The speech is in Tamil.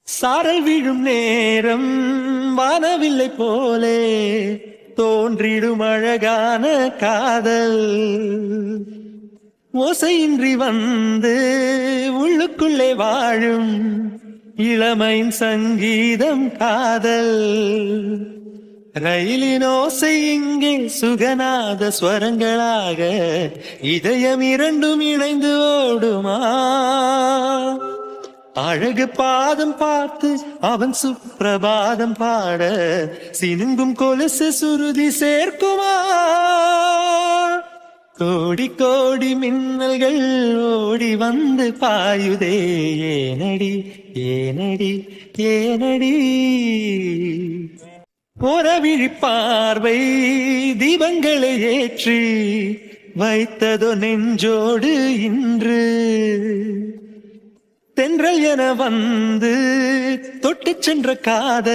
சாரல் விழும் நேரம் வானவில்லை போலே தோன்றிடும் அழகான காதல் ஓசையின்றி வந்து உள்ளுக்குள்ளே வாழும் இளமையின் சங்கீதம் காதல் ரயிலின் ஓசை இங்கே சுகநாத ஸ்வரங்களாக இதயம் இரண்டும் இணைந்து ஓடுமா அழகு பாதம் பார்த்து அவன் சுப்பிரபாதம் பாட சினுங்கும் கொலுசு சுருதி சேர்க்குமா கோடி கோடி மின்னல்கள் ஓடி வந்து பாயுதே ஏனடி ஏனடி ஏனடி புறவிழி பார்வை தீபங்களை ஏற்றி வைத்ததோ நெஞ்சோடு இன்று தென்றல் என வந்து தொட்டு சென்ற காதல்